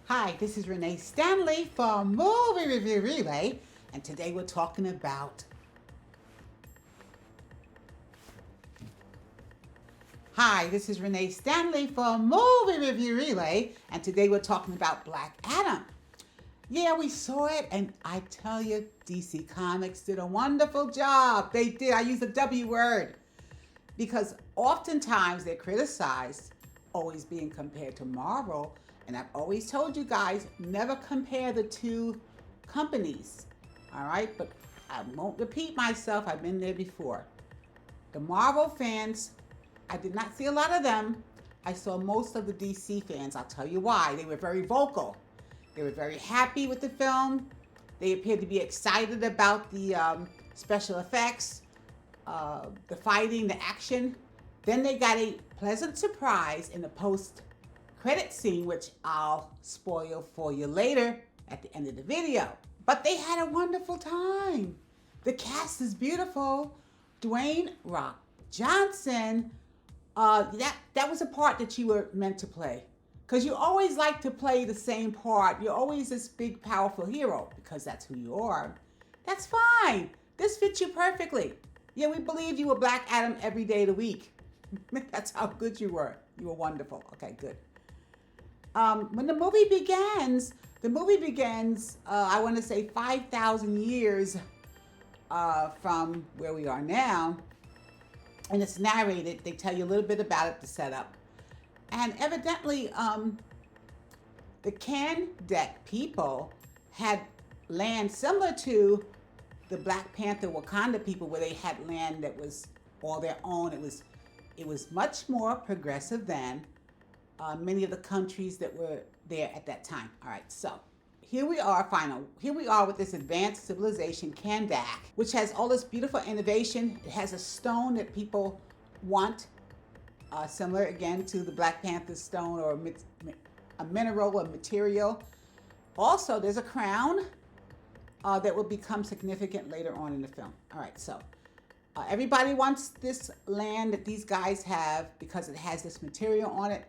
Hi, this is Renee Stanley from Movie Review Relay, and today we're talking about Hi, this is Renee Stanley from Movie Review Relay, and today we're talking about Black Adam. Yeah, we saw it, and I tell you, DC Comics did a wonderful job. They did. I use the W word because oftentimes they're criticized, always being compared to Marvel. And I've always told you guys, never compare the two companies, all right? But I won't repeat myself. I've been there before. The Marvel fans, I did not see a lot of them. I saw most of the DC fans. I'll tell you why. They were very vocal. They were very happy with the film. They appeared to be excited about the special effects, the fighting, the action. Then they got a pleasant surprise in the post-credit scene, which I'll spoil for you later at the end of the video. But they had a wonderful time. The cast is beautiful. Dwayne "Rock" Johnson, that was a part that you were meant to play. Because you always like to play the same part. You're always this big, powerful hero because that's who you are. That's fine. This fits you perfectly. Yeah, we believed you were Black Adam every day of the week. That's how good you were. You were wonderful. Okay, good. When the movie begins, I want to say 5,000 years from where we are now. And it's narrated. They tell you a little bit about it, the setup. And evidently, the Kandak people had land similar to the Black Panther Wakanda people, where they had land that was all their own. It was much more progressive than many of the countries that were there at that time. All right, so here we are with this advanced civilization, Kandak, which has all this beautiful innovation. It has a stone that people want. Similar again to the Black Panther stone, or a mineral or material. Also, there's a crown that will become significant later on in the film. All right, so everybody wants this land that these guys have because it has this material on it.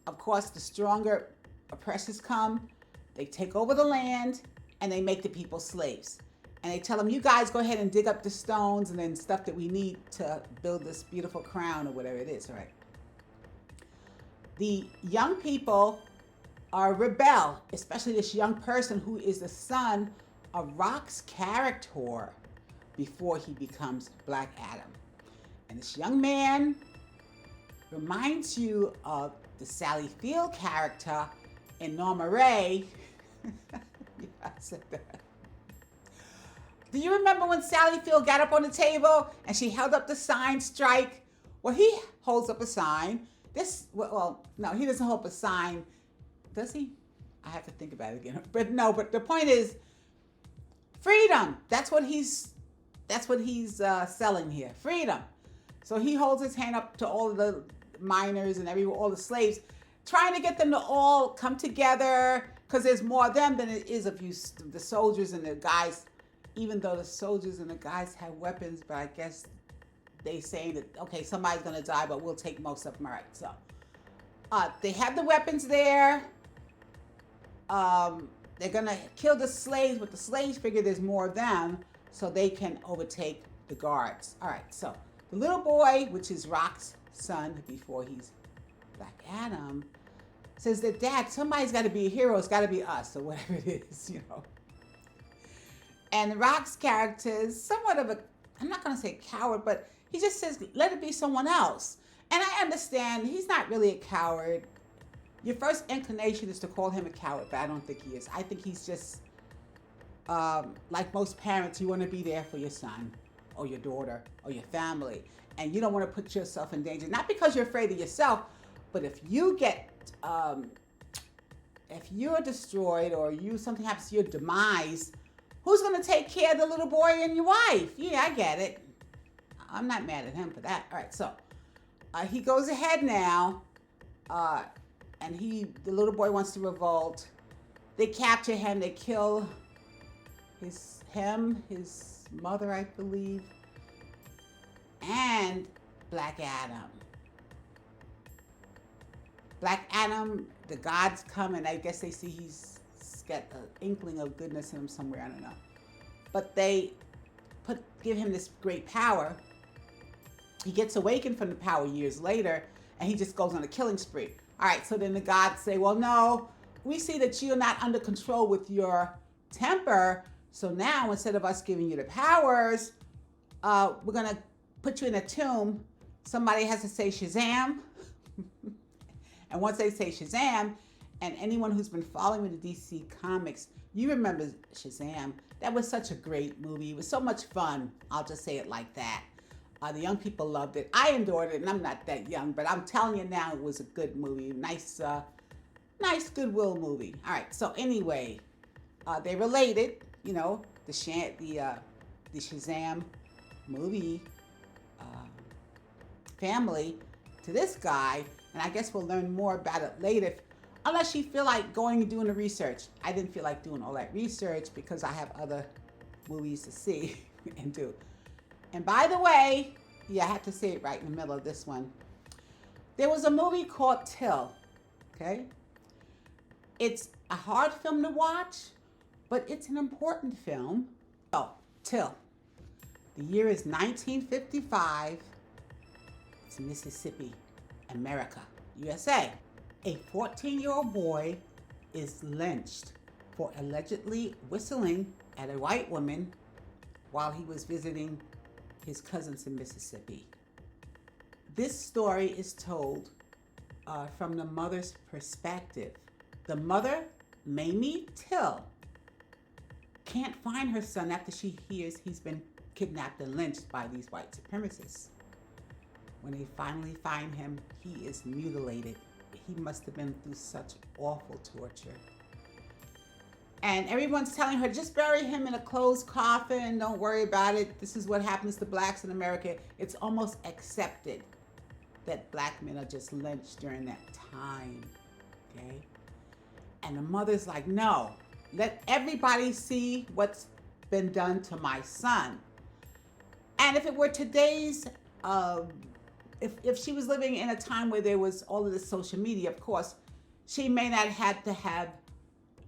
Of course, the stronger oppressors come, they take over the land and they make the people slaves. And they tell them, you guys go ahead and dig up the stones and then stuff that we need to build this beautiful crown or whatever it is, right? The young people are rebel, especially this young person who is the son of Rock's character before he becomes Black Adam. And this young man reminds you of the Sally Field character in Norma Ray. Yeah, I said that. Do you remember when Sally Field got up on the table and she held up the sign, strike? Well, he holds up a sign. No, he doesn't hold up a sign. Does he? I have to think about it again. But no, but the point is freedom. That's what he's selling here. Freedom. So he holds his hand up to all of the miners and all the slaves, trying to get them to all come together, because there's more of them than it is of the soldiers and the guys, even though the soldiers and the guys have weapons. But I guess they saying that, okay, somebody's going to die, but we'll take most of them. All right, so they have the weapons there. They're going to kill the slaves, but the slaves figure there's more of them, so they can overtake the guards. All right, so the little boy, which is Rock's son before he's Black Adam, says that, Dad, somebody's got to be a hero. It's got to be us, or whatever it is, you know. And Rock's character is somewhat of I'm not going to say coward, but he just says, let it be someone else. And I understand he's not really a coward. Your first inclination is to call him a coward, but I don't think he is. I think he's just, like most parents, you want to be there for your son or your daughter or your family. And you don't want to put yourself in danger. Not because you're afraid of yourself, but if you get, if you're destroyed or something happens to your demise, who's going to take care of the little boy and your wife? Yeah, I get it. I'm not mad at him for that. All right, so he goes ahead now, and the little boy wants to revolt. They capture him. They kill his mother, I believe, and Black Adam. Black Adam, the gods come and I guess they see he's got an inkling of goodness in him somewhere, I don't know. But they give him this great power. He gets awakened from the power years later and he just goes on a killing spree. All right, so then the gods say, well, no, we see that you're not under control with your temper. So now instead of us giving you the powers, we're going to put you in a tomb. Somebody has to say Shazam. And once they say Shazam, and anyone who's been following the DC Comics, you remember Shazam. That was such a great movie. It was so much fun. I'll just say it like that. The young people loved it. I endured it, and I'm not that young, but I'm telling you now, it was a good movie. Nice goodwill movie. All right. So anyway, they related. You know, the Shazam movie family to this guy, and I guess we'll learn more about it later. Unless you feel like going and doing the research. I didn't feel like doing all that research because I have other movies to see and do. And by the way, yeah, I have to say it right in the middle of this one. There was a movie called Till, okay? It's a hard film to watch, but it's an important film. Oh, Till. The year is 1955. It's Mississippi, America, USA. A 14-year-old boy is lynched for allegedly whistling at a white woman while he was visiting his cousins in Mississippi. This story is told from the mother's perspective. The mother, Mamie Till, can't find her son after she hears he's been kidnapped and lynched by these white supremacists. When they finally find him, he is mutilated. He must have been through such awful torture. And everyone's telling her, just bury him in a closed coffin. Don't worry about it. This is what happens to blacks in America. It's almost accepted that black men are just lynched during that time, okay? And the mother's like, no, let everybody see what's been done to my son. And if it were today's, if she was living in a time where there was all of this social media, of course, she may not have to have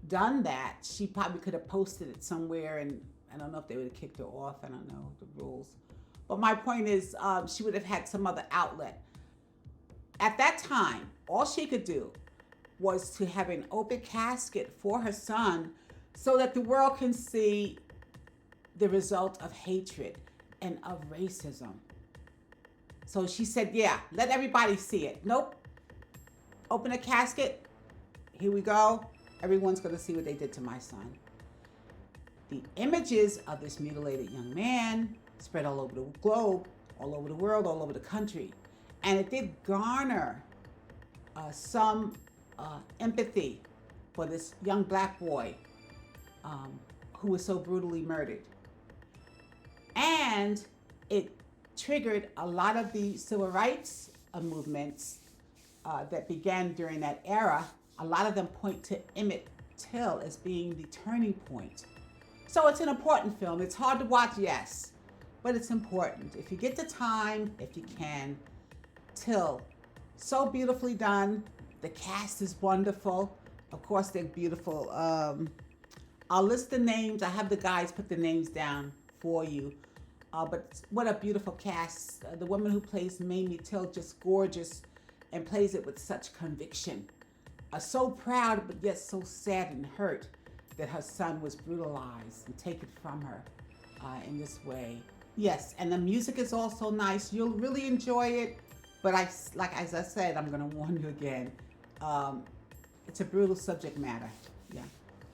done that. She probably could have posted it somewhere, and I don't know if they would have kicked her off. I don't know the rules. But my point is, she would have had some other outlet. At that time, all she could do was to have an open casket for her son so that the world can see the result of hatred and of racism. So she said, yeah, let everybody see it. Nope. Open a casket. Here we go. Everyone's going to see what they did to my son. The images of this mutilated young man spread all over the globe, all over the world, all over the country. And it did garner some empathy for this young black boy who was so brutally murdered. And it triggered a lot of the civil rights movements that began during that era. A lot of them point to Emmett Till as being the turning point. So it's an important film. It's hard to watch, yes, but it's important. If you get the time, if you can, Till, so beautifully done. The cast is wonderful. Of course, they're beautiful. I'll list the names. I have the guys put the names down for you. But what a beautiful cast. The woman who plays Mamie Till, just gorgeous, and plays it with such conviction. So proud, but yet so sad and hurt that her son was brutalized and taken from her in this way. Yes, and the music is also nice. You'll really enjoy it. But as I said, I'm going to warn you again. It's a brutal subject matter. Yeah.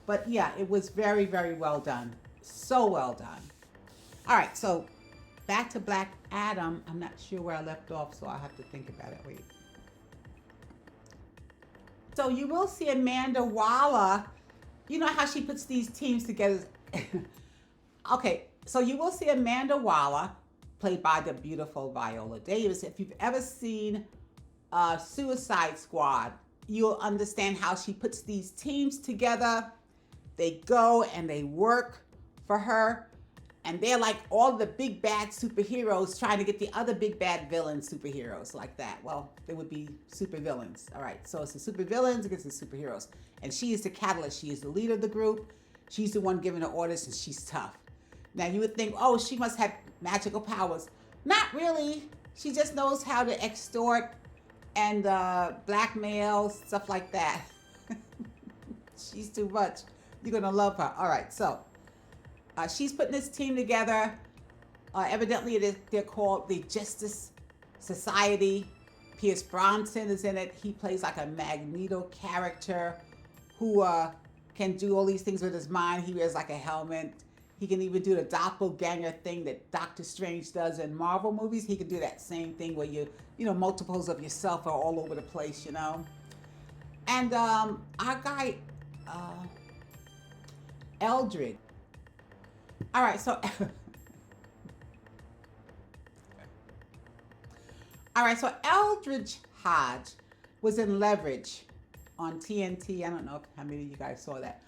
But yeah, it was very, very well done. So well done. All right, so back to Black Adam. I'm not sure where I left off, so I'll have to think about it. Wait. So you will see Amanda Waller. You know how she puts these teams together. Okay, so you will see Amanda Waller, played by the beautiful Viola Davis. If you've ever seen Suicide Squad, you'll understand how she puts these teams together. They go and they work for her. And they're like all the big bad superheroes trying to get the other big bad villain superheroes like that. Well, they would be super villains. All right, so it's the super villains against the superheroes. And she is the catalyst. She is the leader of the group. She's the one giving the orders, and she's tough. Now you would think, oh, she must have magical powers. Not really. She just knows how to extort and blackmail, stuff like that. She's too much. You're going to love her. All right, so she's putting this team together. Evidently, they're called the Justice Society. Pierce Bronson is in it. He plays like a Magneto character who can do all these things with his mind. He wears like a helmet. He can even do the doppelganger thing that Doctor Strange does in Marvel movies. He can do that same thing where multiples of yourself are all over the place, And our guy, Eldred. All right, so Eldridge Hodge was in Leverage on TNT. I don't know how many of you guys saw that,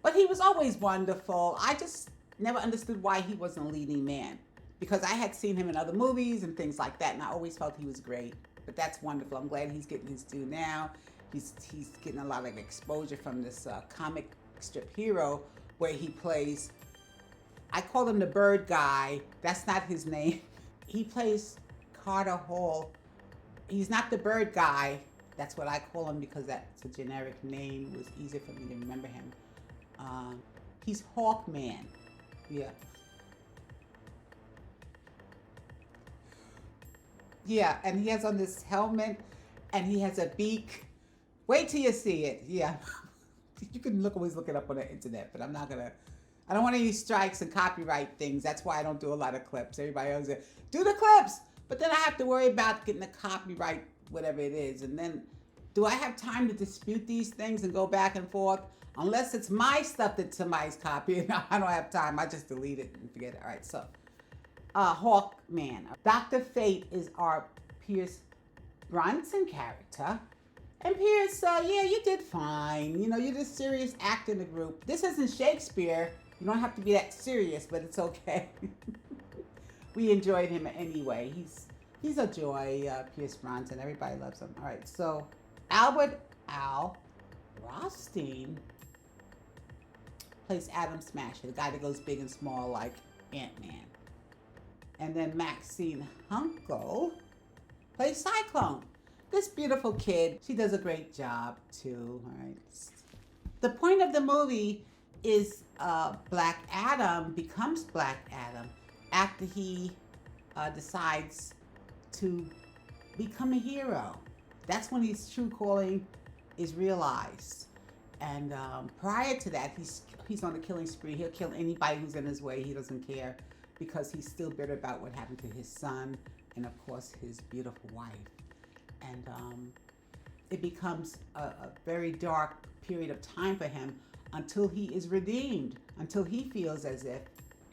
but he was always wonderful. I just never understood why he wasn't a leading man, because I had seen him in other movies and things like that, and I always felt he was great. But that's wonderful. I'm glad he's getting his due now. He's getting a lot of exposure from this comic strip hero where he plays, I call him the bird guy. That's not his name. He plays Carter Hall. He's not the bird guy. That's what I call him because that's a generic name. It was easier for me to remember him. He's Hawkman. Yeah. Yeah, and he has on this helmet and he has a beak. Wait till you see it. Yeah. You can always look it up on the internet, but I don't want any strikes and copyright things. That's why I don't do a lot of clips. Everybody else says, do the clips, but then I have to worry about getting the copyright, whatever it is. And then do I have time to dispute these things and go back and forth? Unless it's my stuff that somebody's copying, I don't have time. I just delete it and forget it. All right, so Hawkman. Dr. Fate is our Pierce Bronson character. And Pierce, yeah, you did fine. You did a serious act in the group. This isn't Shakespeare. You don't have to be that serious, but it's okay. We enjoyed him anyway. He's a joy, Pierce Bronson. Everybody loves him. All right, so Albert Al Rothstein plays Adam Smasher, the guy that goes big and small like Ant-Man. And then Maxine Hunkel plays Cyclone. This beautiful kid, she does a great job too. All right. The point of the movie is Black Adam becomes Black Adam after he decides to become a hero. That's when his true calling is realized. And prior to that, he's on a killing spree. He'll kill anybody who's in his way. He doesn't care because he's still bitter about what happened to his son and, of course, his beautiful wife. And it becomes a very dark period of time for him until he is redeemed, until he feels as if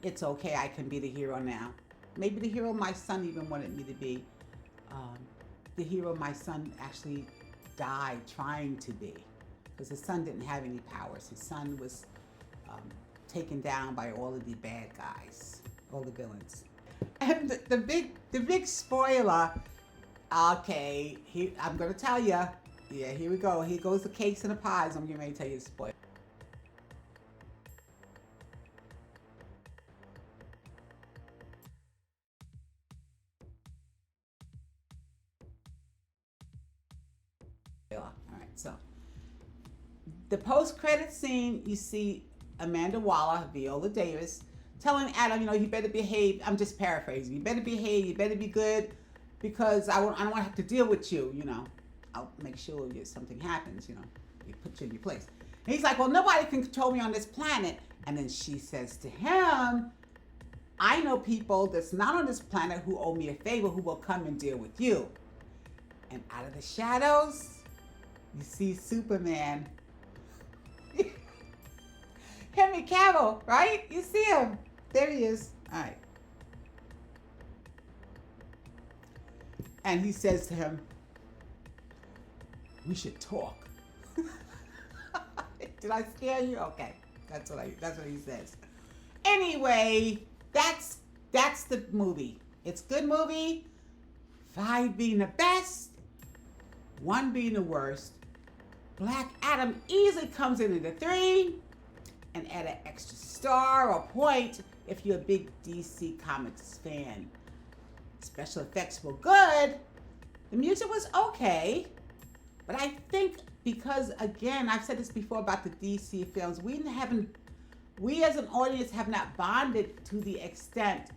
it's okay, I can be the hero now. Maybe the hero my son even wanted me to be. The hero my son actually died trying to be, because his son didn't have any powers. His son was taken down by all of the bad guys, all the villains. And the big spoiler, okay, I'm going to tell you. Yeah, here we go. Here goes the cakes and the pies. I'm getting ready to tell you the spoiler. All right, so the post-credit scene, you see Amanda Waller, Viola Davis, telling Adam, he better behave. I'm just paraphrasing. You better behave. You better be good, because I don't want to have to deal with you. I'll make sure if something happens. We put you in your place. And he's like, well, nobody can control me on this planet. And then she says to him, I know people that's not on this planet who owe me a favor, who will come and deal with you. And out of the shadows, you see Superman. Henry Cavill, right? You see him. There he is. All right. And he says to him, we should talk. Did I scare you? Okay. That's what he says. Anyway, that's the movie. It's a good movie. 5 being the best, 1 being the worst. Black Adam easily comes in at a 3 and add an extra star or point if you're a big DC Comics fan. Special effects were good. The music was okay. But I think because, again, I've said this before about the DC films, we as an audience have not bonded to the extent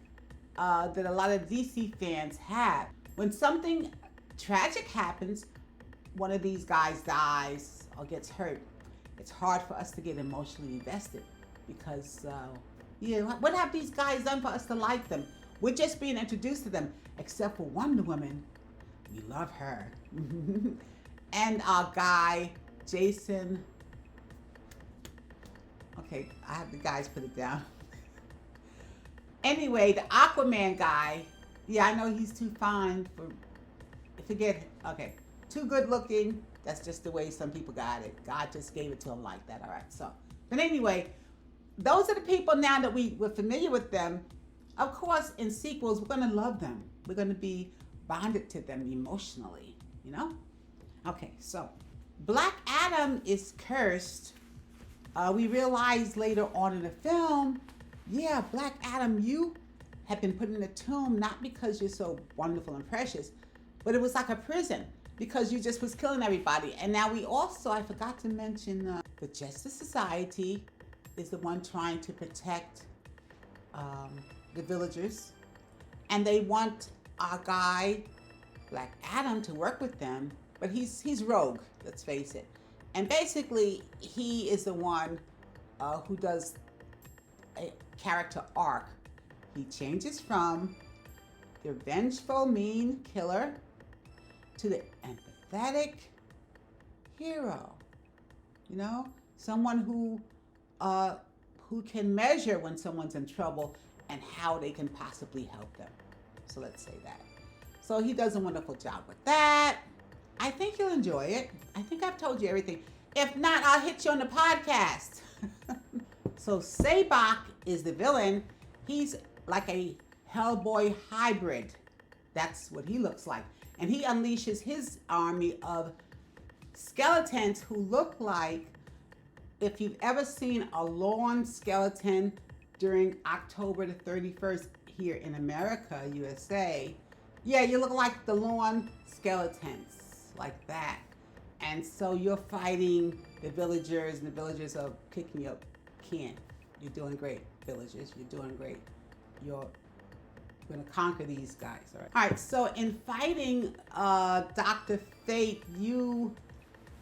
that a lot of DC fans have. When something tragic happens, one of these guys dies or gets hurt, it's hard for us to get emotionally invested because, what have these guys done for us to like them? We're just being introduced to them, except for Wonder Woman. We love her. And our guy, Jason. Okay, I have the guys put it down. Anyway, the Aquaman guy, yeah, I know he's too fine for, okay, too good looking. That's just the way some people got it. God just gave it to him like that, all right, so. But anyway, those are the people now that we're familiar with them. Of course, in sequels, we're gonna love them. We're gonna be bonded to them emotionally, Okay, so Black Adam is cursed. We realize later on in the film, yeah, Black Adam, you have been put in a tomb not because you're so wonderful and precious, but it was like a prison because you just was killing everybody. And now we also, I forgot to mention, the Justice Society is the one trying to protect the villagers. And they want our guy, Black Adam, to work with them, but he's rogue, let's face it. And basically, he is the one who does a character arc. He changes from the vengeful, mean killer to the empathetic hero. Someone who can measure when someone's in trouble and how they can possibly help them. So let's say that. So he does a wonderful job with that. I think you'll enjoy it. I think I've told you everything. If not, I'll hit you on the podcast. So Sabak is the villain. He's like a Hellboy hybrid. That's what he looks like. And he unleashes his army of skeletons who look like, if you've ever seen a lawn skeleton during October the 31st here in America, USA, yeah, you look like the lawn skeletons, like that. And so you're fighting the villagers, and the villagers are kicking you up. You're doing great, villagers. You're doing great. You're going to conquer these guys. All right, so in fighting Dr. Fate, you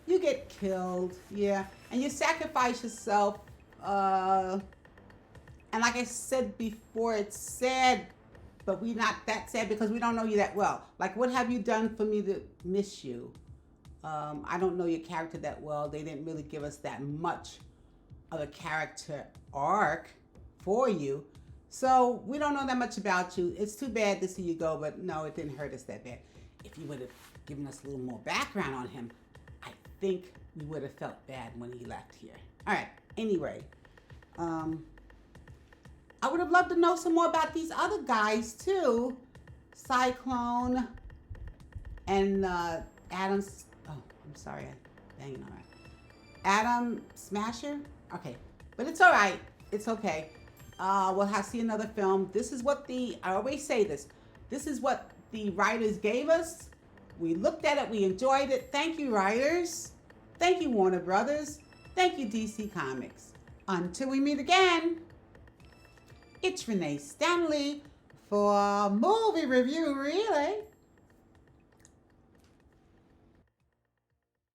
get killed, yeah. And you sacrifice yourself. And like I said before, it's sad, but we're not that sad because we don't know you that well. Like, what have you done for me to miss you? I don't know your character that well. They didn't really give us that much of a character arc for you. So we don't know that much about you. It's too bad to see you go, but no, it didn't hurt us that bad. If you would have given us a little more background on him, I think we would have felt bad when he left here. All right, anyway, I would have loved to know some more about these other guys too. Cyclone and Adam's, oh, I'm sorry, dang it, all right. Adam Smasher? Okay, but it's all right, it's okay. We'll have to see another film. This is what I always say this is what the writers gave us. We looked at it, we enjoyed it. Thank you, writers. Thank you, Warner Brothers. Thank you, DC Comics. Until we meet again, it's Renee Stanley for Movie Review Relay.